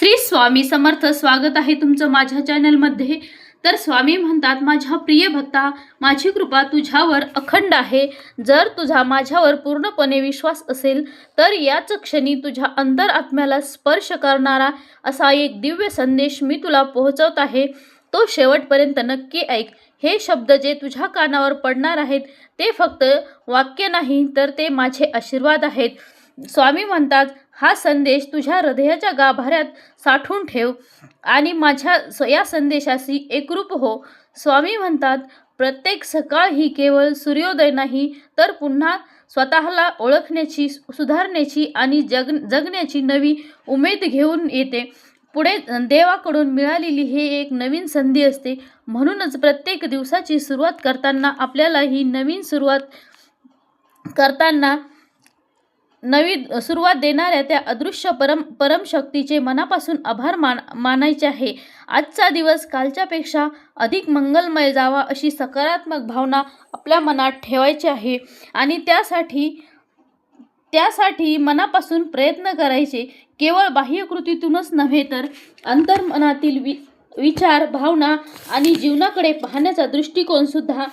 श्री स्वामी समर्थ. स्वागत आहे तुमचं माझ्या चॅनलमध्ये. तर स्वामी म्हणतात, माझ्या प्रिय भक्ता, माझी कृपा तुझ्यावर अखंड आहे. जर तुझा माझ्यावर पूर्णपणे विश्वास असेल तर याच क्षणी तुझ्या अंतरात्म्याला स्पर्श करणारा असा एक दिव्य संदेश मी तुला पोहोचवत आहे. तो शेवटपर्यंत नक्की ऐक. हे शब्द जे तुझ्या कानावर पडणार आहेत ते फक्त वाक्य नाही, तर ते माझे आशीर्वाद आहेत. स्वामी म्हणतात, हा संदेश तुझ्या हृदयाच्या गाभाऱ्यात साठवून ठेव आणि माझ्या या संदेशाशी एकरूप हो. स्वामी म्हणतात, प्रत्येक सकाळ ही केवळ सूर्योदय नाही, तर पुन्हा स्वतःला ओळखण्याची, सुधारण्याची आणि जगण्याची नवी उमेद घेऊन येते. पुढे देवाकडून मिळालेली ही एक नवीन संधी असते. म्हणूनच प्रत्येक दिवसाची सुरुवात करताना आपल्याला ही नवीन नवी सुरुवात देणाऱ्या त्या अदृश्य परमशक्तीचे मनापासून आभार मानायचे आहे. आजचा दिवस कालच्यापेक्षा अधिक मंगलमय जावा अशी सकारात्मक भावना आपल्या मनात ठेवायची आहे आणि त्यासाठी मनापासून प्रयत्न करायचे. केवळ बाह्यकृतीतूनच नव्हे, तर अंतर्मनातील विचार, भावना आणि जीवनाकडे पाहण्याचा दृष्टिकोन सुद्धा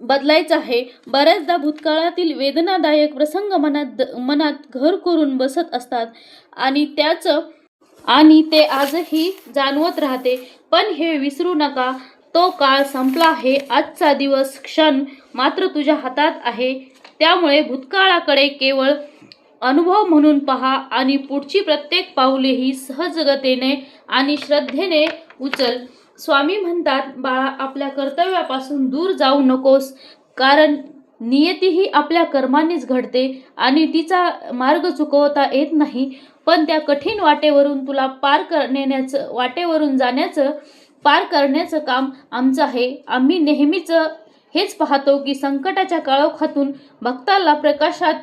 बदलायचा आहे. बऱ्याचदा भूतकाळातील वेदनादायक प्रसंग मनात घर करून बसत असतात आणि ते आजही जाणवत राहते. पण हे विसरू नका, तो काळ संपला आहे. आजचा दिवस, क्षण मात्र तुझ्या हातात आहे. त्यामुळे भूतकाळाकडे केवळ अनुभव म्हणून पहा आणि पुढची प्रत्येक पाऊलेही सहजगतेने आणि श्रद्धेने उचल. स्वामी म्हणतात, बाळा, आपल्या कर्तव्यापासून दूर जाऊ नकोस, कारण नियती ही आपल्या कर्मांनीच घडते आणि तिचा मार्ग चुकवता येत नाही. पण त्या कठीण वाटेवरून तुला पार करण्याचं काम आमचं आहे. आम्ही नेहमीच हेच पाहतो की संकटाच्या काळोखातून भक्ताला प्रकाशात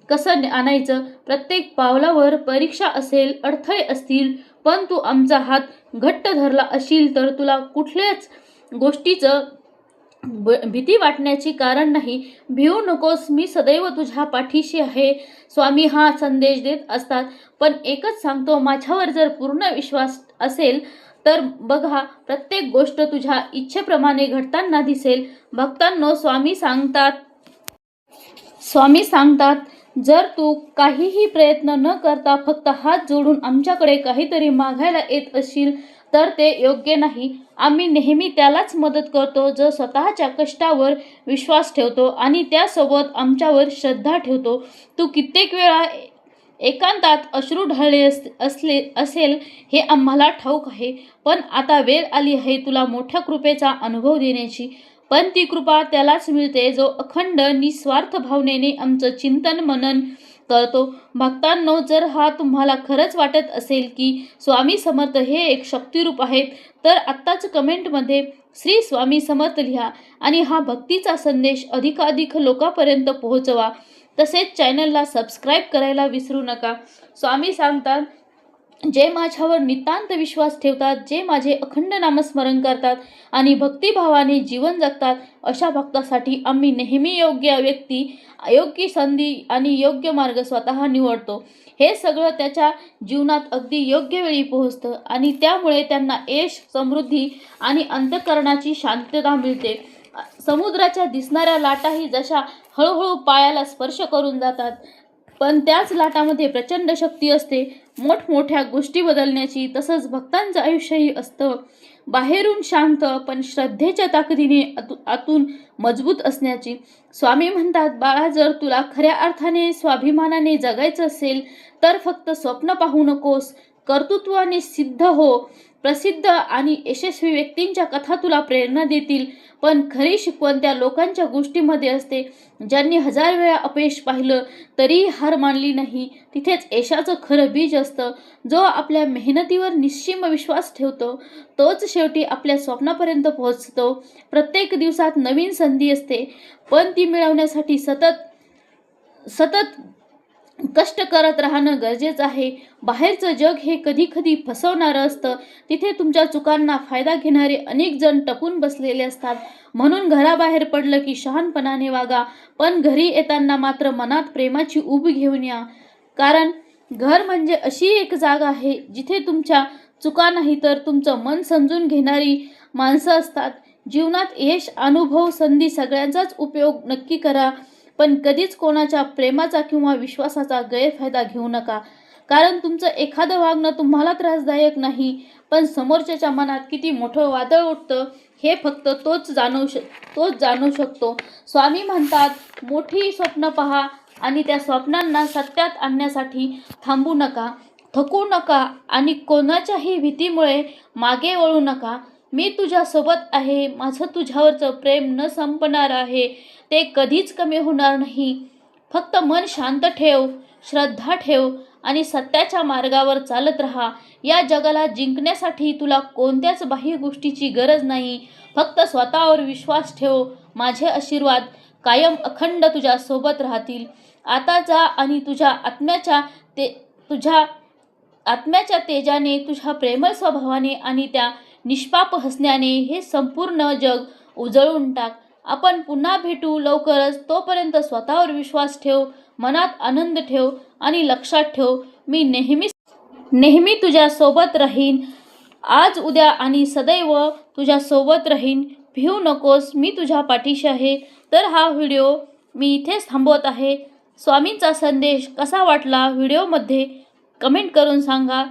कसं आणायचं. प्रत्येक पावलावर परीक्षा असेल, अडथळे असतील, पण तू आमचा हात घट्ट धरला असशील तर तुला कुठल्याच गोष्टीचं भीती वाटण्याची कारण नाही. भिवू नकोस, मी सदैव तुझ्या पाठीशी आहे. स्वामी हा संदेश देत असतात, पण एकच सांगतो, माझ्यावर जर पूर्ण विश्वास असेल तर बघा, प्रत्येक गोष्ट तुझ्या इच्छेप्रमाणे घडताना दिसेल. भक्तांनो, स्वामी सांगतात, जर तू काहीही प्रयत्न न करता फक्त हात जोडून आमच्याकडे काहीतरी मागायला येत असशील तर ते योग्य नाही. आम्ही नेहमी त्यालाच मदत करतो जो स्वतःच्या कष्टावर विश्वास ठेवतो आणि त्यासोबत आमच्यावर श्रद्धा ठेवतो. तू कित्येक वेळा एकांतात अश्रू ढाळले असेल हे आम्हाला ठाऊक आहे, पण आता वेळ आली आहे तुला मोठ्या कृपेचा अनुभव देण्याची. पण ती कृपा त्यालाच मिळते जो अखंड निस्वार्थ भावनेने आमचं चिंतन मनन करतो. भक्तांनो, जर हा तुम्हाला खरंच वाटत असेल की स्वामी समर्थ हे एक शक्तिरूप आहेत, तर आत्ताच कमेंटमध्ये श्री स्वामी समर्थ लिहा आणि हा भक्तीचा संदेश अधिकाधिक लोकांपर्यंत पोहोचवा. तसेच चॅनलला सबस्क्राईब करायला विसरू नका. स्वामी सांगतात, जे माझ्यावर नितांत विश्वास ठेवतात, जे माझे अखंड नामस्मरण करतात आणि भक्तिभावाने जीवन जगतात, अशा भक्तासाठी आम्ही नेहमी योग्य व्यक्ती, योग्य संधी आणि योग्य मार्ग स्वतः निवडतो. हे सगळं त्याच्या जीवनात अगदी योग्य वेळी पोहोचतं आणि त्यामुळे त्यांना यश, समृद्धी आणि अंतःकरणाची शांतता मिळते. समुद्राच्या दिसणाऱ्या लाटाही जशा हळूहळू पायाला स्पर्श करून जातात, पण त्याच लाटामध्ये प्रचंड शक्ती असते मोठमोठ्या गोष्टी बदलण्याची. तसंच भक्तांचं आयुष्यही असतं, बाहेरून शांत पण श्रद्धेच्या ताकदीने आतून मजबूत असण्याची. स्वामी म्हणतात, बाळा, जर तुला खऱ्या अर्थाने स्वाभिमानाने जगायचं असेल तर फक्त स्वप्न पाहू नकोस, कर्तृत्वाने सिद्ध हो. प्रसिद्ध आणि यशस्वी व्यक्तींच्या कथा तुला प्रेरणा देतील, पण खरी शिकवण त्या लोकांच्या गोष्टीमध्ये असते ज्यांनी 1000 वेळा अपयश पाहिलं तरीही हार मानली नाही. तिथेच यशाचं खरं बीज असतं. जो आपल्या मेहनतीवर निश्चिम विश्वास ठेवतो तोच शेवटी आपल्या स्वप्नापर्यंत पोहोचतो. प्रत्येक दिवसात नवीन संधी असते, पण ती मिळवण्यासाठी सतत कष्ट करत राहणं गरजेचं आहे. बाहेरचं जग हे कधी कधी फसवणारं असतं. तिथे तुमच्या चुकांना फायदा घेणारे अनेक जण टपून बसलेले असतात. म्हणून घराबाहेर पडलं की शहाणपणाने वागा, पण घरी येताना मात्र मनात प्रेमाची ऊब घेऊन या. कारण घर म्हणजे अशी एक जागा आहे जिथे तुमच्या चुका नाही तर तुमचं मन समजून घेणारी माणसं असतात. जीवनात यश, अनुभव, संधी सगळ्यांचाच उपयोग नक्की करा, पण कधीच कोणाच्या प्रेमाचा किंवा विश्वासाचा गैरफायदा घेऊ नका. कारण तुमचं एखादं वागणं तुम्हाला त्रासदायक नाही, पण समोरच्याच्या मनात किती मोठं वादळ उठतं हे फक्त तोच जाणू शकतो. स्वामी म्हणतात, मोठी स्वप्न पहा आणि त्या स्वप्नांना सत्यात आणण्यासाठी थांबू नका, थकू नका आणि कोणाच्याही भीतीमुळे मागे वळू नका. मी तुझ्यासोबत आहे. माझं तुझ्यावरचं प्रेम न संपणार आहे. ते कधीच कमी होणार नाही. फक्त मन शांत ठेव, श्रद्धा ठेव आणि सत्याच्या मार्गावर चालत राहा. या जगाला जिंकण्यासाठी तुला कोणत्याच बाह्य गोष्टीची गरज नाही. फक्त स्वतःवर विश्वास ठेव. माझे आशीर्वाद कायम अखंड तुझ्या सोबत राहतील. आता जा आणि तुझ्या आत्म्याच्या तेजाने, तुझ्या प्रेमळ स्वभावाने आणि त्या निष्पाप हसण्याने हे संपूर्ण जग उजळून टाक. आपण पुन्हा भेटू लवकरच. तोपर्यंत स्वतःवर विश्वास ठेव, मनात आनंद ठेव आणि लक्षात ठेव, मी नेहमी तुझ्या सोबत राहीन. आज, उद्या आणि सदैव तुझ्या सोबत राहीन. भिवू नकोस, मी तुझ्या पाठीशी आहे. तर हा व्हिडिओ मी इथेच थांबवत आहे. स्वामींचा संदेश कसा वाटला व्हिडिओमध्ये कमेंट करून सांगा.